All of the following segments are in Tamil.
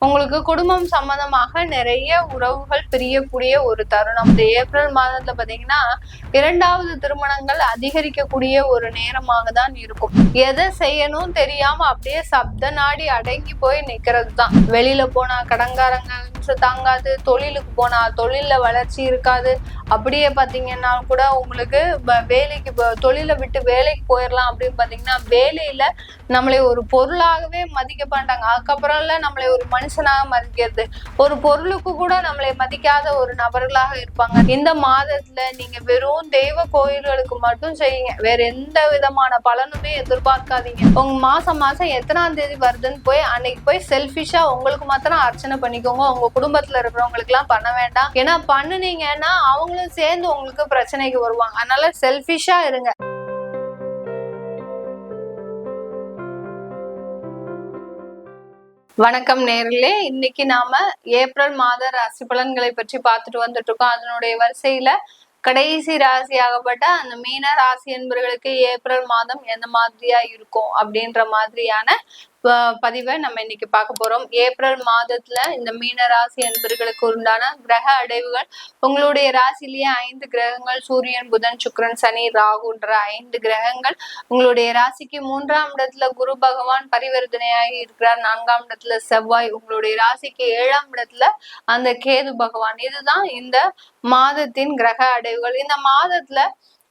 உங்களுக்கு குடும்பம் சம்பந்தமாக நிறைய உறவுகள் பிரியக்கூடிய ஒரு தருணம். இந்த ஏப்ரல் மாதத்துல பாத்தீங்கன்னா 2வது திருமணங்கள் அதிகரிக்கக்கூடிய ஒரு நேரமாக தான் இருக்கும். எதை செய்யணும் தெரியாம அப்படியே சப்த நாடி அடங்கி போய் நிக்கிறது தான். வெளியில போனா கடங்காரங்க தாங்காது, தொழிலுக்கு போனா தொழில்ல வளர்ச்சி இருக்காது. அப்படியே பாத்தீங்கன்னா கூட உங்களுக்கு வேலைக்கு தொழிலை விட்டு வேலைக்கு போயிடலாம் அப்படின்னு பாத்தீங்கன்னா வேலையில நம்மளை ஒரு பொருளாகவே மதிக்க மாட்டாங்க. அதுக்கப்புறம் நம்மளை ஒரு மனுஷனாக மதிக்கிறது, ஒரு பொருளுக்கு கூட நம்மளை மதிக்காத ஒரு நபர்களாக இருப்பாங்க. இந்த மாதத்துல நீங்க வெறும் தெய்வ கோயில்களுக்கு மட்டும் செய்யுங்க, வேற எந்த விதமான பலனுமே எதிர்பார்க்காதீங்க. உங்க மாசம் எத்தனாம் தேதி வருதுன்னு போய் அன்னைக்கு போய் செல்ஃபிஷா உங்களுக்கு மாத்திரம் அர்ச்சனை பண்ணிக்கோங்க. உங்க குடும்பத்துல இருக்கிறவங்களுக்கு எல்லாம் பண்ண வேண்டாம். ஏன்னா பண்ணுனீங்கன்னா அவங்களும் சேர்ந்து உங்களுக்கு பிரச்சனைக்கு வருவாங்க. அதனால செல்ஃபிஷா இருங்க. வணக்கம் நேர்களே, இன்னைக்கு நாம ஏப்ரல் மாத ராசி பலன்களை பற்றி பார்த்துட்டு வந்துட்டு இருக்கோம். அதனுடைய வரிசையில கடைசி ராசியாகப்பட்ட அந்த மீன ராசி என்பவர்களுக்கு ஏப்ரல் மாதம் எந்த மாதிரியா இருக்கும் அப்படின்ற மாதிரியான பதிவை நம்ம இன்னைக்கு பார்க்க போறோம். ஏப்ரல் மாதத்துல இந்த மீன ராசி என்பவர்களுக்கு உண்டான கிரக அடைவுகள், உங்களுடைய ராசிலேயே 5 கிரகங்கள், சூரியன், புதன், சுக்கிரன், சனி, ராகுன்ற 5 கிரகங்கள். உங்களுடைய ராசிக்கு 3ஆம் இடத்துல குரு பகவான் பரிவர்த்தனையாகி இருக்கிறார். 4ஆம் இடத்துல செவ்வாய், உங்களுடைய ராசிக்கு 7ஆம் இடத்துல அந்த கேது பகவான். இதுதான் இந்த மாதத்தின் கிரக அடைவுகள். இந்த மாதத்துல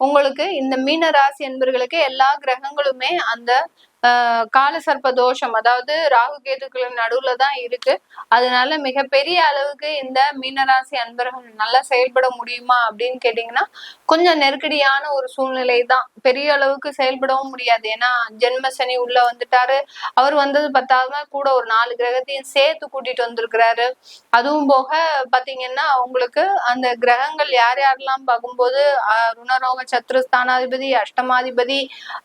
உங்களுக்கு இந்த மீன ராசி என்பவர்களுக்கு எல்லா கிரகங்களுமே அந்த கால சர்ப்ப தோஷம், அதாவது ராகு கேதுக்களின் நடுவுல தான் இருக்கு. அதனால மிகப்பெரிய அளவுக்கு இந்த மீனராசி அன்பர்கள் நல்லா செயல்பட முடியுமா அப்படின்னு கேட்டீங்கன்னா கொஞ்சம் நெருக்கடியான ஒரு சூழ்நிலை தான். பெரிய அளவுக்கு செயல்படவும் முடியாது. ஏன்னா ஜென்ம சனி உள்ள வந்துட்டாரு. அவர் வந்தது பத்தாவதுனா கூட ஒரு 4 கிரகத்தையும் சேர்த்து கூட்டிட்டு வந்திருக்கிறாரு. அதுவும் போக பாத்தீங்கன்னா உங்களுக்கு அந்த கிரகங்கள் யார் யாரெல்லாம் பார்க்கும்போது ருணரோக சத்ரு ஸ்தானாதிபதி, அஷ்டமாதிபதி,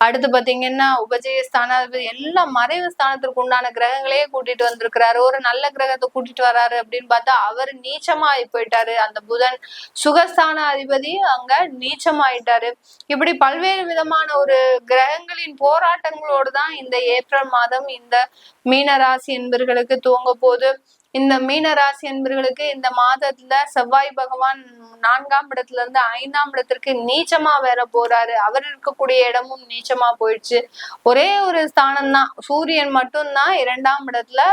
அடுத்து பாத்தீங்கன்னா உபஜய எல்லாம் மறைவு ஸ்தானத்திற்கு உண்டான கிரகங்களையே கூட்டிட்டு வந்திருக்கிறாரு. ஒரு நல்ல கிரகத்தை கூட்டிட்டு வராரு அப்படின்னு பார்த்தா அவர் நீச்சமாயி போயிட்டாரு. அந்த புதன் சுகஸ்தான அதிபதி அங்க நீச்சமாயிட்டாரு. இப்படி பல்வேறு விதமான ஒரு கிரகங்களின் போராட்டங்களோடு தான் இந்த ஏப்ரல் மாதம் இந்த மீனராசி என்பவர்களுக்கு துவங்க போகுது. இந்த மீன ராசி என்பவர்களுக்கு இந்த மாதத்துல செவ்வாய் பகவான் 4ஆம் இடத்துல இருந்து 5ஆம் இடத்திற்கு நீச்சமா வேற போறாரு. அவர் இருக்கக்கூடிய இடமும் நீச்சமா போயிடுச்சு. ஒரே ஒரு ஸ்தானம் தான், சூரியன் மட்டும்தான் 2ஆம் இடத்துல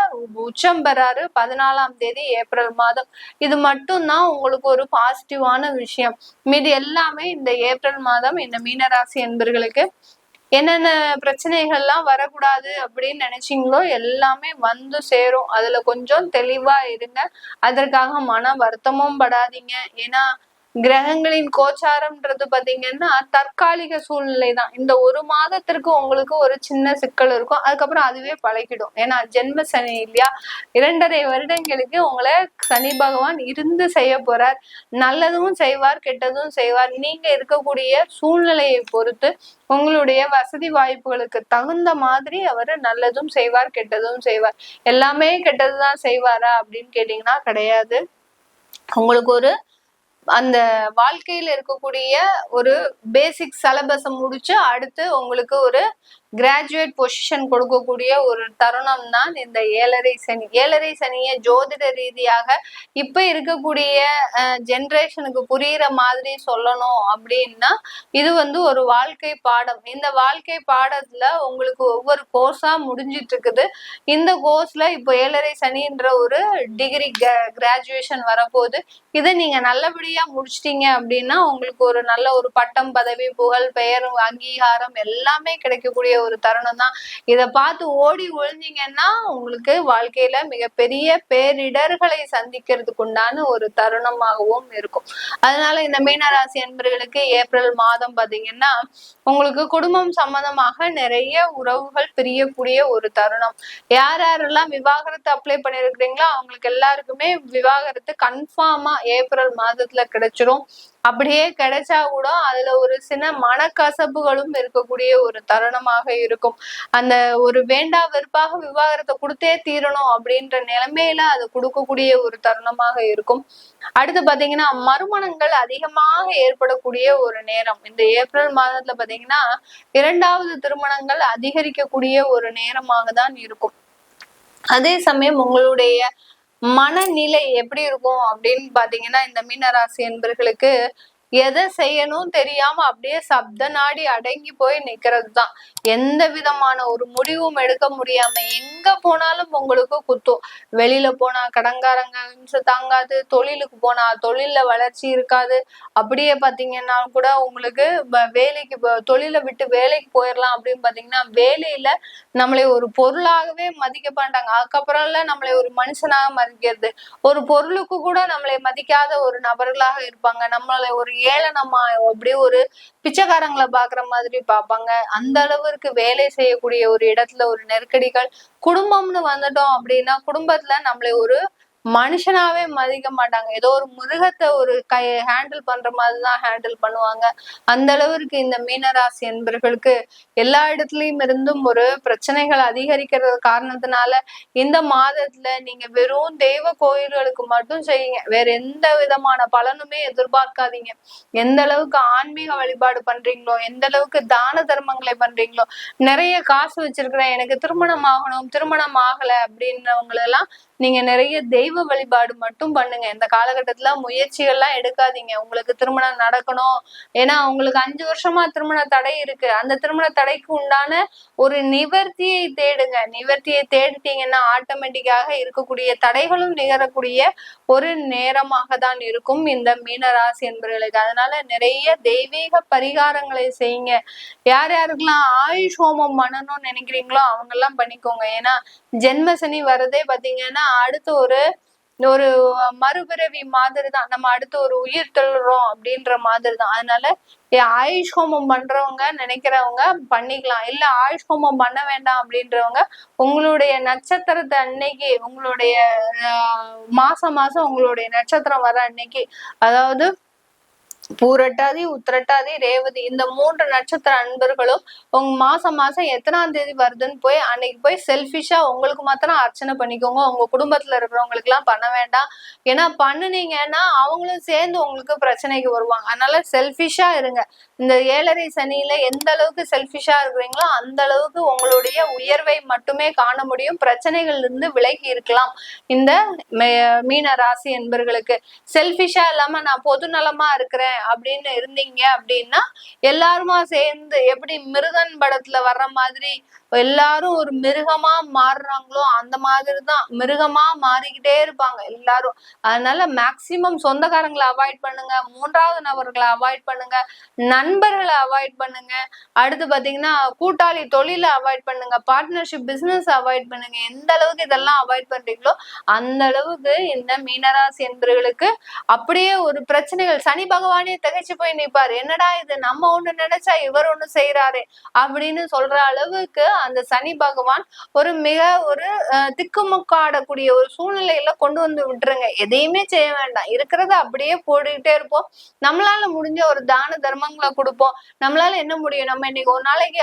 உச்சம் பெறாரு 14ஆம் தேதி ஏப்ரல் மாதம். இது மட்டும்தான் உங்களுக்கு ஒரு பாசிட்டிவான விஷயம். மீது எல்லாமே இந்த ஏப்ரல் மாதம் இந்த மீனராசி என்பவர்களுக்கு என்னென்ன பிரச்சனைகள்லாம் வரக்கூடாது அப்படின்னு நினைச்சீங்களோ எல்லாமே வந்து சேரும். அதுல கொஞ்சம் தெளிவா இருங்க. அதற்காக மன வருத்தமும் படாதீங்க. ஏன்னா கிரகங்களின் கோச்சாரம்ன்றது பாத்தீங்கன்னா தற்காலிக சூழ்நிலை தான். இந்த ஒரு மாதத்திற்கு உங்களுக்கு ஒரு சின்ன சிக்கல் இருக்கும், அதுக்கப்புறம் அதுவே பழகிடும். ஏன்னா ஜென்ம சனி இல்லையா, 2.5 வருடங்களுக்கு உங்களை சனி பகவான் இருந்து செய்ய போறார். நல்லதும் செய்வார், கெட்டதும் செய்வார். நீங்க இருக்கக்கூடிய சூழ்நிலையை பொறுத்து உங்களுடைய வசதி வாய்ப்புகளுக்கு தகுந்த மாதிரி அவர் நல்லதும் செய்வார், கெட்டதும் செய்வார். எல்லாமே கெட்டதுதான் செய்வாரா அப்படின்னு கேட்டீங்கன்னா கிடையாது. உங்களுக்கு ஒரு அந்த வாழ்க்கையில இருக்கக்கூடிய ஒரு பேசிக் சிலபஸை முடிச்சு அடுத்து உங்களுக்கு ஒரு கிராஜுவேட் பொசிஷன் கொடுக்கக்கூடிய ஒரு தருணம் தான் இந்த 7.5 சனி. 7.5 சனியை ஜோதிட ரீதியாக இப்ப இருக்கக்கூடிய ஜென்ரேஷனுக்கு புரியுற மாதிரி சொல்லணும் அப்படின்னா இது ஒரு வாழ்க்கை பாடம். இந்த வாழ்க்கை பாடத்துல உங்களுக்கு ஒவ்வொரு கோர்ஸா முடிஞ்சிட்டு இருக்குது. இந்த கோர்ஸ்ல இப்போ 7.5 சனின்ற ஒரு டிகிரி கிராஜுவேஷன் வரப்போகுது. இதை நீங்க நல்லபடியா முடிச்சிட்டீங்க அப்படின்னா உங்களுக்கு ஒரு நல்ல ஒரு பட்டம், பதவி, புகழ், பெயர், அங்கீகாரம் எல்லாமே கிடைக்கக்கூடிய ஒரு தருணம் தான். இதை பார்த்து ஓடி ஒழிஞ்சீங்கன்னா உங்களுக்கு வாழ்க்கையில மிகப்பெரிய பேரிடர்களை சந்திக்கிறதுக்கு உண்டான ஒரு தருணமாகவும் இருக்கும். அதனால இந்த மீனராசி என்பவர்களுக்கு ஏப்ரல் மாதம் பாத்தீங்கன்னா உங்களுக்கு குடும்பம் சம்பந்தமாக நிறைய உறவுகள் பிரியக்கூடிய ஒரு தருணம். யார் யாரெல்லாம் விவாகரத்து அப்ளை பண்ணிருக்கிறீங்களோ அவங்களுக்கு எல்லாருக்குமே விவாகரத்து கன்ஃபார்மா ஏப்ரல் மாதத்துல கிடைச்சிரும். அப்படியே கிடைச்சா கூட அதுல ஒரு சின்ன மனக்கசப்புகளும் இருக்கக்கூடிய ஒரு தருணமாக இருக்கும். அந்த ஒரு வேண்டா வெறுப்பாக விவாகரத்தை கொடுத்தே தீரணும் அப்படின்ற நிலைமையில அது கொடுக்கக்கூடிய ஒரு தருணமாக இருக்கும். அடுத்து பாத்தீங்கன்னா மறுமணங்கள் அதிகமாக ஏற்படக்கூடிய ஒரு நேரம். இந்த ஏப்ரல் மாதத்துல பாத்தீங்கன்னா 2வது திருமணங்கள் அதிகரிக்கக்கூடிய ஒரு நேரமாக தான் இருக்கும். அதே சமயம் உங்களுடைய மனநிலை எப்படி இருக்கும் அப்படின்னு பாத்தீங்கன்னா, இந்த மீனராசி என்பர்களுக்கு எதை செய்யணும் தெரியாம அப்படியே சப்த நாடி அடங்கி போய் நிக்கிறது தான். எந்த விதமான ஒரு முடிவும் எடுக்க முடியாம எங்க போனாலும் உங்களுக்கு குத்தும். வெளியில போனா கடன்காரங்க தாங்காது, தொழிலுக்கு போனா தொழில்ல வளர்ச்சி இருக்காது. அப்படியே பாத்தீங்கன்னா கூட உங்களுக்கு வேலைக்கு தொழிலை விட்டு வேலைக்கு போயிடலாம் அப்படின்னு பாத்தீங்கன்னா, வேலையில நம்மளை ஒரு பொருளாகவே மதிக்க மாட்டாங்க. அதுக்கப்புறம்ல நம்மளை ஒரு மனுஷனாக மதிக்கிறது. ஒரு பொருளுக்கு கூட நம்மளை மதிக்காத ஒரு நபர்களாக இருப்பாங்க. நம்மளை ஒரு ஏளனமா அப்படியே ஒரு பிச்சைக்காரங்களை பாக்குற மாதிரி பார்ப்பாங்க. அந்த அளவிற்கு வேலை செய்யக்கூடிய ஒரு இடத்துல ஒரு நெருக்கடிகள், குடும்பம்னு வந்துட்டோம் அப்படின்னா குடும்பத்துல நம்மளை ஒரு மனுஷனாவே மதிக்க மாட்டாங்க. ஏதோ ஒரு மிருகத்தை ஒரு ஹேண்டில் பண்ற மாதிரிதான் ஹேண்டில் பண்ணுவாங்க. அந்த அளவிற்கு இந்த மீனராசி என்பர்களுக்கு எல்லா இடத்துலயும் இருந்தும் ஒரு பிரச்சனைகள் அதிகரிக்கிறது காரணத்தினால இந்த மாதத்துல நீங்க வெறும் தெய்வ கோயில்களுக்கு மட்டும் செய்யுங்க. வேற எந்த விதமான பலனுமே எதிர்பார்க்காதீங்க. எந்த அளவுக்கு ஆன்மீக வழிபாடு பண்றீங்களோ, எந்த அளவுக்கு தான தர்மங்களை பண்றீங்களோ, நிறைய காசு வச்சிருக்கிறேன் எனக்கு திருமணம் ஆகணும், திருமணம் ஆகல அப்படின்றவங்களெல்லாம் நீங்க நிறைய தெய்வ வழிபாடு மட்டும் பண்ணுங்க. இந்த காலகட்டத்துல முயற்சிகள்லாம் எடுக்காதீங்க. உங்களுக்கு திருமணம் நடக்கணும், ஏன்னா உங்களுக்கு 5 வருஷமா திருமண தடை இருக்கு. அந்த திருமண தடைக்கு உண்டான ஒரு நிவர்த்தியை தேடுங்க. நிவர்த்தியை தேடிட்டீங்கன்னா ஆட்டோமேட்டிக்காக இருக்கக்கூடிய தடைகளும் நிகரக்கூடிய ஒரு நேரமாக தான் இருக்கும் இந்த மீனராசி என்பவர்களுக்கு. அதனால நிறைய தெய்வீக பரிகாரங்களை செய்யுங்க. யார் யாருக்கெல்லாம் ஆயுஷ் ஹோமம் பண்ணணும்னு நினைக்கிறீங்களோ அவங்க எல்லாம் பண்ணிக்கோங்க. ஏன்னா ஜென்ம சனி வரதே பாத்தீங்கன்னா அடுத்து ஒரு மறுபிறவி மாதிரி தான். நம்ம அடுத்து ஒரு உயிர் தெழுறோம் அப்படின்ற மாதிரி தான். அதனால ஆயுஷ் ஹோமம் பண்றவங்க நினைக்கிறவங்க பண்ணிக்கலாம். இல்ல ஆயுஷ் ஹோமம் பண்ண வேண்டாம் அப்படின்றவங்க உங்களுடைய நட்சத்திரத்தை அன்னைக்கு, உங்களுடைய மாசம் உங்களுடைய நட்சத்திரம் வர அன்னைக்கு, அதாவது பூரட்டாதி, உத்திரட்டாதி, ரேவதி இந்த 3 நட்சத்திர அன்பர்களும் உங்க மாசம் எத்தனாம் தேதி வருதுன்னு போய் அன்னைக்கு போய் செல்ஃபிஷா உங்களுக்கு மாத்திரம் அர்ச்சனை பண்ணிக்கோங்க. உங்க குடும்பத்துல இருக்கிறவங்களுக்கு எல்லாம் பண்ண வேண்டாம். ஏன்னா பண்ணுனீங்கன்னா அவங்களும் சேர்ந்து உங்களுக்கு பிரச்சனைக்கு வருவாங்க. அதனால செல்ஃபிஷா இருங்க. இந்த 7.5 சனியில எந்த அளவுக்கு செல்ஃபிஷா இருக்கிறீங்களோ அந்த அளவுக்கு உங்களுடைய உயர்வை மட்டுமே காண முடியும். பிரச்சனைகள்ல இருந்து விலகி இருக்கலாம். இந்த மீன ராசி என்பர்களுக்கு செல்ஃபிஷா இல்லாம நான் பொது நலமா இருக்கிறேன் அப்படின்னு இருந்தீங்க அப்படின்னா எல்லாருமா சேர்ந்து எப்படி மிருகன் படத்துல வர்ற மாதிரி எல்லாரும் ஒரு மிருகமா மாறுறாங்களோ அந்த மாதிரிதான் மிருகமா மாறிக்கிட்டே இருப்பாங்க எல்லாரும். அதனால மேக்சிமம் சொந்தக்காரங்களை அவாய்ட் பண்ணுங்க, 3வது நபர்களை அவாய்ட் பண்ணுங்க, நண்பர்களை அவாய்ட் பண்ணுங்க. அடுத்து பாத்தீங்கன்னா கூட்டாளி தொழிலை அவாய்ட் பண்ணுங்க, பார்ட்னர்ஷிப் பிசினஸ் அவாய்ட் பண்ணுங்க. எந்த அளவுக்கு இதெல்லாம் அவாய்ட் பண்றீங்களோ அந்த அளவுக்கு இந்த மீனராசி என்பவர்களுக்கு அப்படியே ஒரு பிரச்சனைகள், சனி பகவானே திகைச்சு போய் நிற்பாரு. என்னடா இது நம்ம ஒண்ணு நினைச்சா இவர் ஒண்ணு செய்யறாரு அப்படின்னு சொல்ற அளவுக்கு அந்த சனி பகவான் மிக ஒரு திக்குமுக்காடக்கூடிய ஒரு சூழ்நிலையில கொண்டு வந்து விட்டுருங்க. எதையுமே செய்ய வேண்டாம், இருக்கிறத அப்படியே போட்டுக்கிட்டே இருப்போம். நம்மளால முடிஞ்ச ஒரு தான தர்மங்களை கொடுப்போம். நம்மளால என்ன முடியும், நம்ம இன்னைக்கு ஒரு நாளைக்கு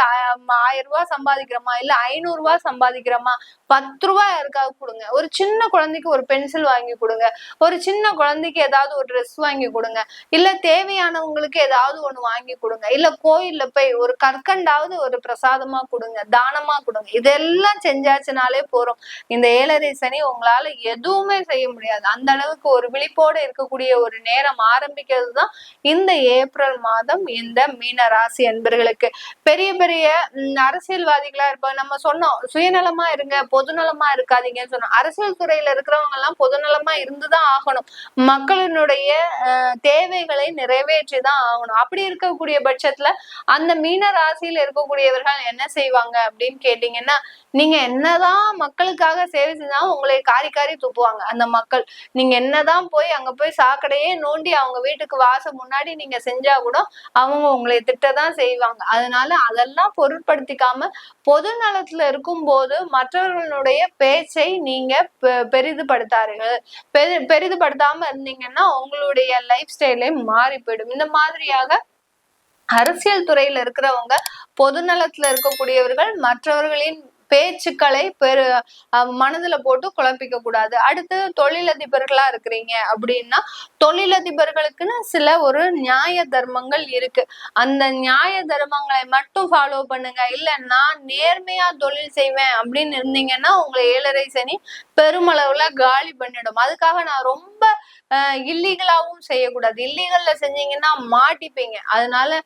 1000 ரூபாய் சம்பாதிக்கிறோமா, இல்ல 500 ரூபாய் சம்பாதிக்கிறோமா, 10 ரூபாய் யாருக்காவது கொடுங்க. ஒரு சின்ன குழந்தைக்கு ஒரு பென்சில் வாங்கி கொடுங்க, ஒரு சின்ன குழந்தைக்கு ஏதாவது ஒரு ட்ரெஸ் வாங்கி கொடுங்க, இல்ல தேவையானவங்களுக்கு ஏதாவது ஒண்ணு வாங்கி கொடுங்க, இல்ல கோயில்ல போய் ஒரு கற்கண்டாவது ஒரு பிரசாதமா கொடுங்க, தானமா கொடுங்க. இதெல்லாம் செஞ்சாச்சுனாலே போறோம். இந்த 7.5 சனி உங்களால எதுவுமே செய்ய முடியாது. அந்த அளவுக்கு ஒரு விழிப்போடு இருக்கக்கூடிய ஒரு நேரம் ஆரம்பிக்கிறது தான் இந்த ஏப்ரல் மாதம் இந்த மீன ராசி அன்பர்களுக்கு. பெரிய பெரிய அரசியல்வாதிகளா இருப்பாங்க. நம்ம சொன்னோம் சுயநலமா இருங்க, பொதுநலமா இருக்காதீங்கன்னு சொன்னோம். அரசியல் துறையில இருக்கிறவங்க எல்லாம் பொதுநலமா இருந்துதான் ஆகணும். மக்களினுடைய தேவைகளை நிறைவேற்றிதான் ஆகணும். அப்படி இருக்கக்கூடிய பட்சத்துல அந்த மீன ராசியில இருக்கக்கூடியவர்கள் என்ன செய்வாங்க அப்படின்னு கேட்டீங்கன்னா, நீங்க என்னதான் மக்களுக்காக சேவை செஞ்சாலும் உங்களை காரி காரி துப்புவாங்க அந்த மக்கள். நீங்க என்னதான் போய் அங்க போய் சாக்கடையே நோண்டி அவங்க வீட்டுக்கு வாசல் முன்னாடி நீங்க செஞ்சா கூட அவங்க உங்களை திட்டதான் செய்வாங்க. அதனால அதெல்லாம் பொருட்படுத்திக்காம பொது நலத்துல இருக்கும் போது மற்றவர்களுடைய பேச்சை நீங்க பெரிதுபடுத்தார்கள். பெரிதுபடுத்தாம இருந்தீங்கன்னா உங்களுடைய லைஃப் ஸ்டைலே மாறி போயிடும். இந்த மாதிரியாக அரசியல் துறையில இருக்கிறவங்க, பொது நலத்துல இருக்கக்கூடியவர்கள் மற்றவர்களின் பேச்சுக்களை மனதுல போட்டு குழப்பிக்க கூடாது. அடுத்து தொழிலதிபர்களா இருக்கிறீங்க அப்படின்னா தொழிலதிபர்களுக்குன்னு சில ஒரு நியாய தர்மங்கள் இருக்கு. அந்த நியாய தர்மங்களை மட்டும் ஃபாலோ பண்ணுங்க. இல்ல நான் நேர்மையா தொழில் செய்வேன் அப்படின்னு இருந்தீங்கன்னா உங்களை 7.5 சனி பெருமளவுல காலி பண்ணிடும். அதுக்காக நான் ரொம்ப இல்லீகலாவும் செய்யக்கூடாது. இல்லீகல்ல செஞ்சீங்கன்னா மாட்டிப்பீங்க. அதனால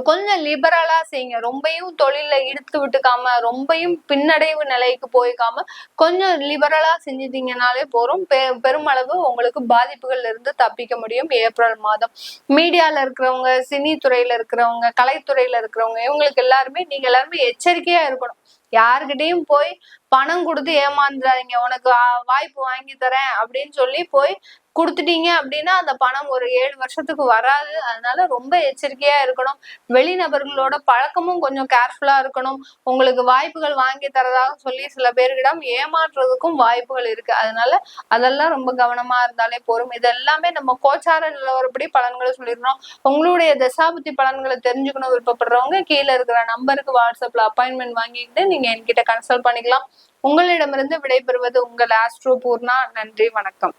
கொஞ்சம் லிபரலா செய்யுங்க. ரொம்பயும் தொழில இழுத்து விட்டுக்காம ரொம்பயும் பின்னடைவு நிலைக்கு போய்க்காம கொஞ்சம் லிபரலா செஞ்சிட்டீங்கனாலே போறோம். பெருமளவு உங்களுக்கு பாதிப்புகள்ல இருந்து தப்பிக்க முடியும். ஏப்ரல் மாதம் மீடியால இருக்கிறவங்க, சினி துறையில இருக்கிறவங்க, கலைத்துறையில இருக்கிறவங்க, இவங்களுக்கு எல்லாருமே நீங்க எல்லாருமே எச்சரிக்கையா இருக்கணும். யாருக்கிட்டையும் போய் பணம் கொடுத்து ஏமாந்துடாதீங்க. உனக்கு வாய்ப்பு வாங்கி தரேன் அப்படின்னு சொல்லி போய் கொடுத்துட்டீங்க அப்படின்னா அந்த பணம் ஒரு 7 வருஷத்துக்கு வராது. அதனால ரொம்ப எச்சரிக்கையா இருக்கணும். வெளிநபர்களோட பழக்கமும் கொஞ்சம் கேர்ஃபுல்லா இருக்கணும். உங்களுக்கு வாய்ப்புகள் வாங்கி தரதாக சொல்லி சில பேர்களிடம் ஏமாற்றுறதுக்கும் வாய்ப்புகள் இருக்கு. அதனால அதெல்லாம் ரொம்ப கவனமா இருந்தாலே போரும். இது எல்லாமே நம்ம கோச்சார நிலவரப்படி பலன்களை சொல்லிடுறோம். உங்களுடைய தசாபுத்தி பலன்களை தெரிஞ்சுக்கணும் விருப்பப்படுறவங்க கீழே இருக்கிற நம்பருக்கு வாட்ஸ்அப்ல அப்பாயின்மெண்ட் வாங்கிக்கிட்டு நீங்க என்கிட்ட கன்சல்ட் பண்ணிக்கலாம். உங்களிடமிருந்து விடைபெறுவது உங்கள் ஆஸ்ட்ரோ பூர்ணா. நன்றி, வணக்கம்.